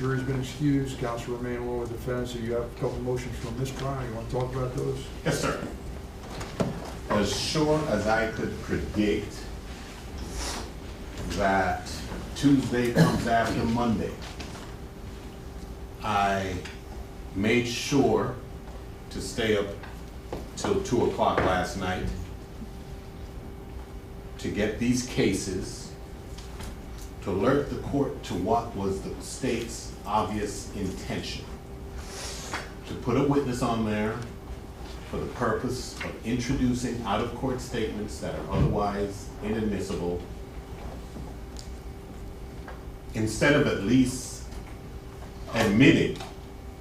jury's been excused, counsel remain along with defense. So you have a couple motions from mistrial. You want to talk about those? Yes, sir. As sure as I could predict that Tuesday comes after Monday, I made sure to stay up till 2 o'clock last night to get these cases, to alert the court to what was the state's obvious intention. To put a witness on there for the purpose of introducing out-of-court statements that are otherwise inadmissible, instead of at least admitting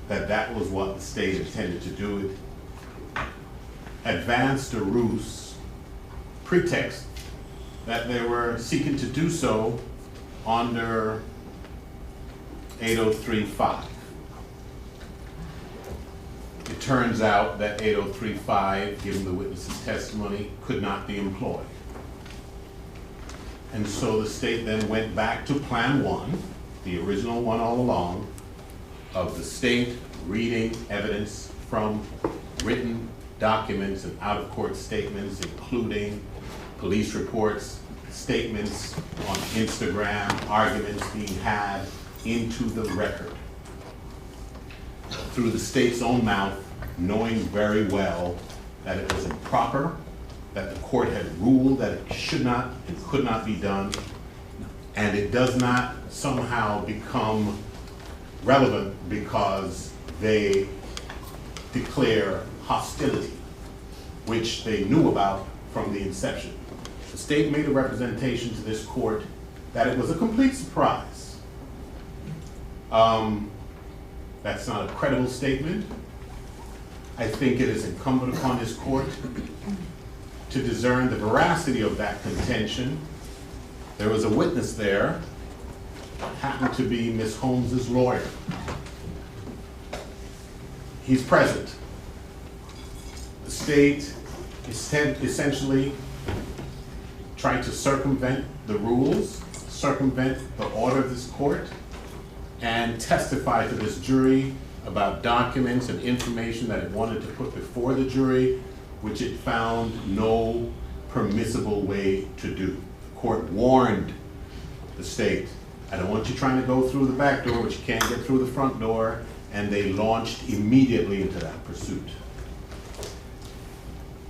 that that was what the state intended to do it, advanced a ruse pretext that they were seeking to do so under 8035. It turns out that 8035, given the witness's testimony, could not be employed. And so the state then went back to Plan 1, the original one all along, of the state reading evidence from written documents and out-of-court statements, including police reports, statements on Instagram, arguments being had, into the record. Through the state's own mouth, knowing very well that it was improper, that the court had ruled that it should not and could not be done, and it does not somehow become relevant because they declare hostility, which they knew about from the inception. The state made a representation to this court that it was a complete surprise. That's not a credible statement. I think it is incumbent upon this court to discern the veracity of that contention. There was a witness there, happened to be Ms. Holmes's lawyer. He's present. The state is essentially trying to circumvent the rules, circumvent the order of this court, and testify to this jury about documents and information that it wanted to put before the jury, which it found no permissible way to do. The court warned the state, I don't want you trying to go through the back door, but you can't get through the front door, and they launched immediately into that pursuit.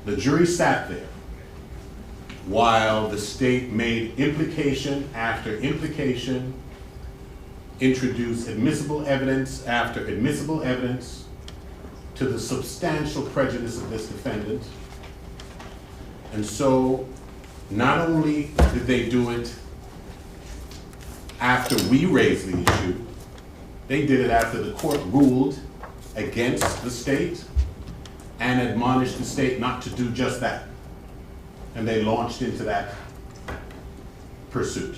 The jury sat there while the state made implication after implication, introduced admissible evidence after admissible evidence to the substantial prejudice of this defendant. And so not only did they do it after we raised the issue, they did it after the court ruled against the state and admonished the state not to do just that. And they launched into that pursuit.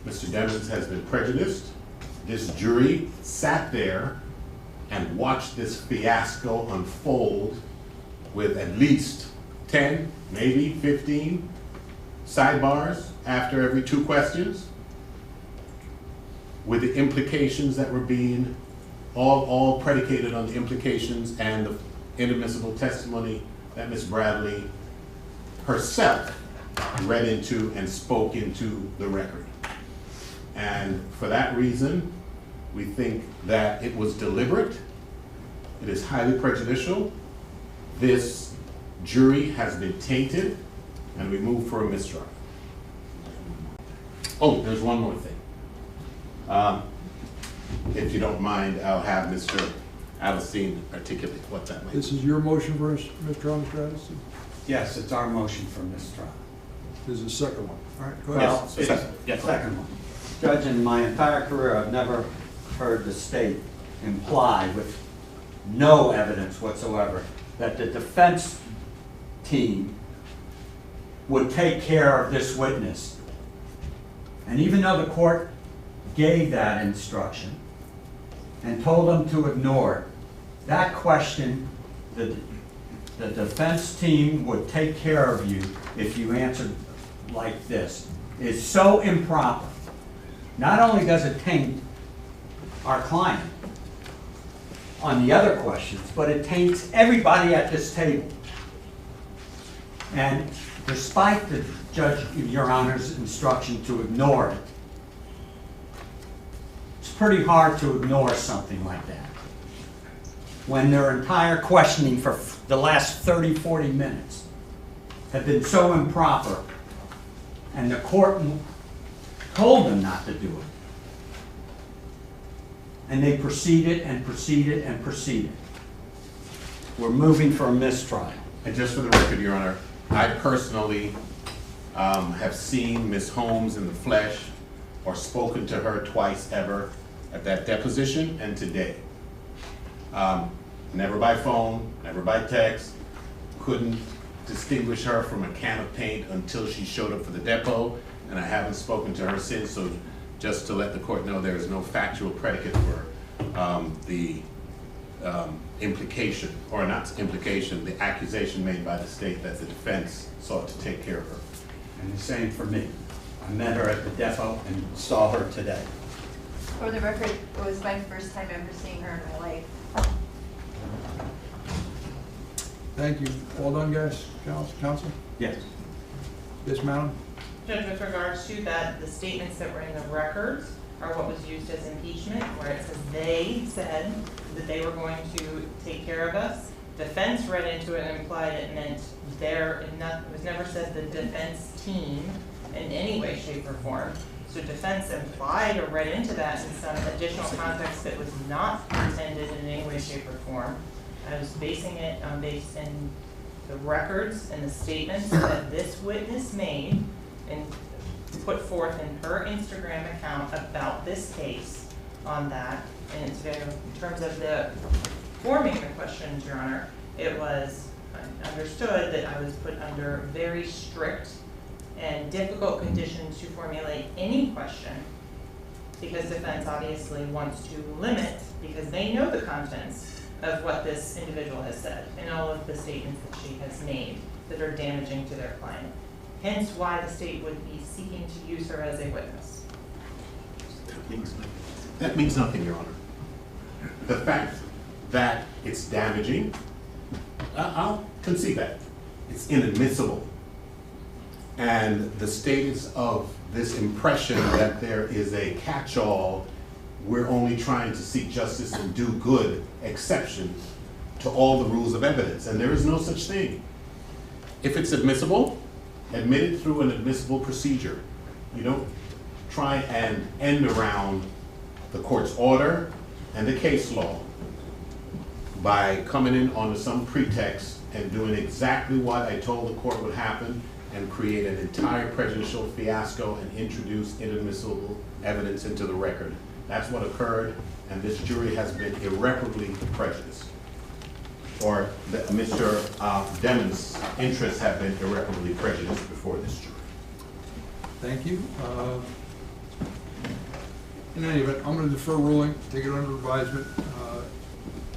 Mr. Demon has been prejudiced. This jury sat there and watched this fiasco unfold with at least 10, maybe 15 sidebars after every 2 questions, with the implications that were being all predicated on the implications and the inadmissible testimony that Ms. Bradley herself read into and spoke into the record. And for that reason, we think that it was deliberate, it is highly prejudicial, this jury has been tainted, and we move for a mistrial. Oh, there's one more thing. If you don't mind, I'll have Mr. Alistine articulate what that means. This is your motion for mistrial, Mr. Addison? Yes, it's our motion for mistrial. This is the second one. All right, go ahead. Well, it's the second one. Judge, in my entire career, I've never heard the state imply with no evidence whatsoever that the defense team would take care of this witness. And even though the court gave that instruction and told them to ignore it, that question, the defense team would take care of you if you answered like this, is so improper. Not only does it taint our client on the other questions, but it taints everybody at this table. And despite the judge, Your Honor's instruction to ignore it, it's pretty hard to ignore something like that when their entire questioning for the last 30, 40 minutes have been so improper, and the court told them not to do it. And they proceeded and proceeded and proceeded. We're moving for a mistrial. And just for the record, Your Honor, I personally have seen Ms. Holmes in the flesh or spoken to her twice ever at that deposition and today. Never by phone, never by text, couldn't distinguish her from a can of paint until she showed up for the depot, and I haven't spoken to her since, so just to let the court know there is no factual predicate for the implication, or not implication, the accusation made by the state that the defense sought to take care of her. And the same for me. I met her at the depot and saw her today. For the record, it was my first time ever seeing her in my life. Thank you. All done, guys? Counsel? Yes. Yes, madam? Judge, with regards to that, the statements that were in the records are what was used as impeachment, where it says they said that they were going to take care of us. Defense read into it and implied it meant it was never said the defense team in any way, shape, or form. So defense implied or read into that in some additional context that was not intended in any way, shape, or form. I was basing it on based in the records and the statements that this witness made and put forth in her Instagram account about this case on that. And it's very, in terms of the forming the questions, Your Honor, it was understood that I was put under very strict and difficult conditions to formulate any question, because defense obviously wants to limit, because they know the contents of what this individual has said and all of the statements that she has made that are damaging to their client. Hence why the state would be seeking to use her as a witness. That means nothing, Your Honor. The fact that it's damaging, I'll concede that. It's inadmissible. And the status of this impression that there is a catch-all, we're only trying to seek justice and do good exception to all the rules of evidence, and there is no such thing. If it's admissible, admit it through an admissible procedure. You don't try and end around the court's order and the case law by coming in on some pretext and doing exactly what I told the court would happen and create an entire prejudicial fiasco and introduce inadmissible evidence into the record. That's what occurred, and this jury has been irreparably prejudiced. Or Mr. Demon's interests have been irreparably prejudiced before this jury. Thank you. In any event, I'm going to defer ruling, take it under advisement.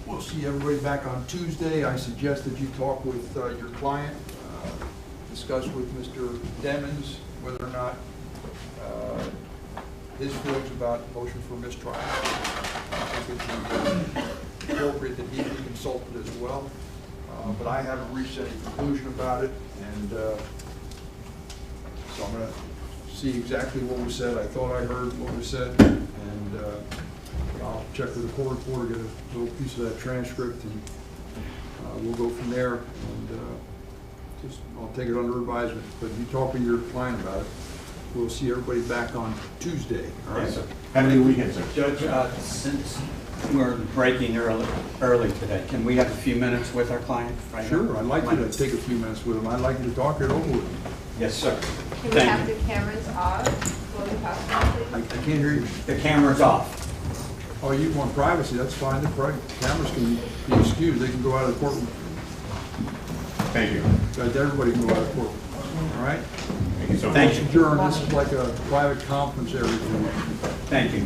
We'll see everybody back on Tuesday. I suggest that you talk with your client, discuss with Mr. Demons whether or not his feelings about motion for mistrial. I think it's appropriate that he be consulted as well. But I haven't reached any conclusion about it, and so I'm going to see exactly what was said. I thought I heard what was said, and I'll check with the court reporter, get a little piece of that transcript, and we'll go from there. And I'll take it under advisement. But you talk with your client about it. We'll see everybody back on Tuesday. All right. Yes, sir. Have a good weekend, sir. Judge, since we're breaking early today, can we have a few minutes with our client? Right Sure, now? I'd like you to take a few minutes with him. I'd like you to talk it over with him. Yes, sir. Can we have the cameras off? Will we possibly, I please? can't hear you. The camera's off. Oh, you want privacy, that's fine. The cameras can be excused. They can go out of the courtroom. Thank you. Everybody can go out of the courtroom. All right? Thank you so much. Thank you. Adjourn. This is like a private conference area. Thank you.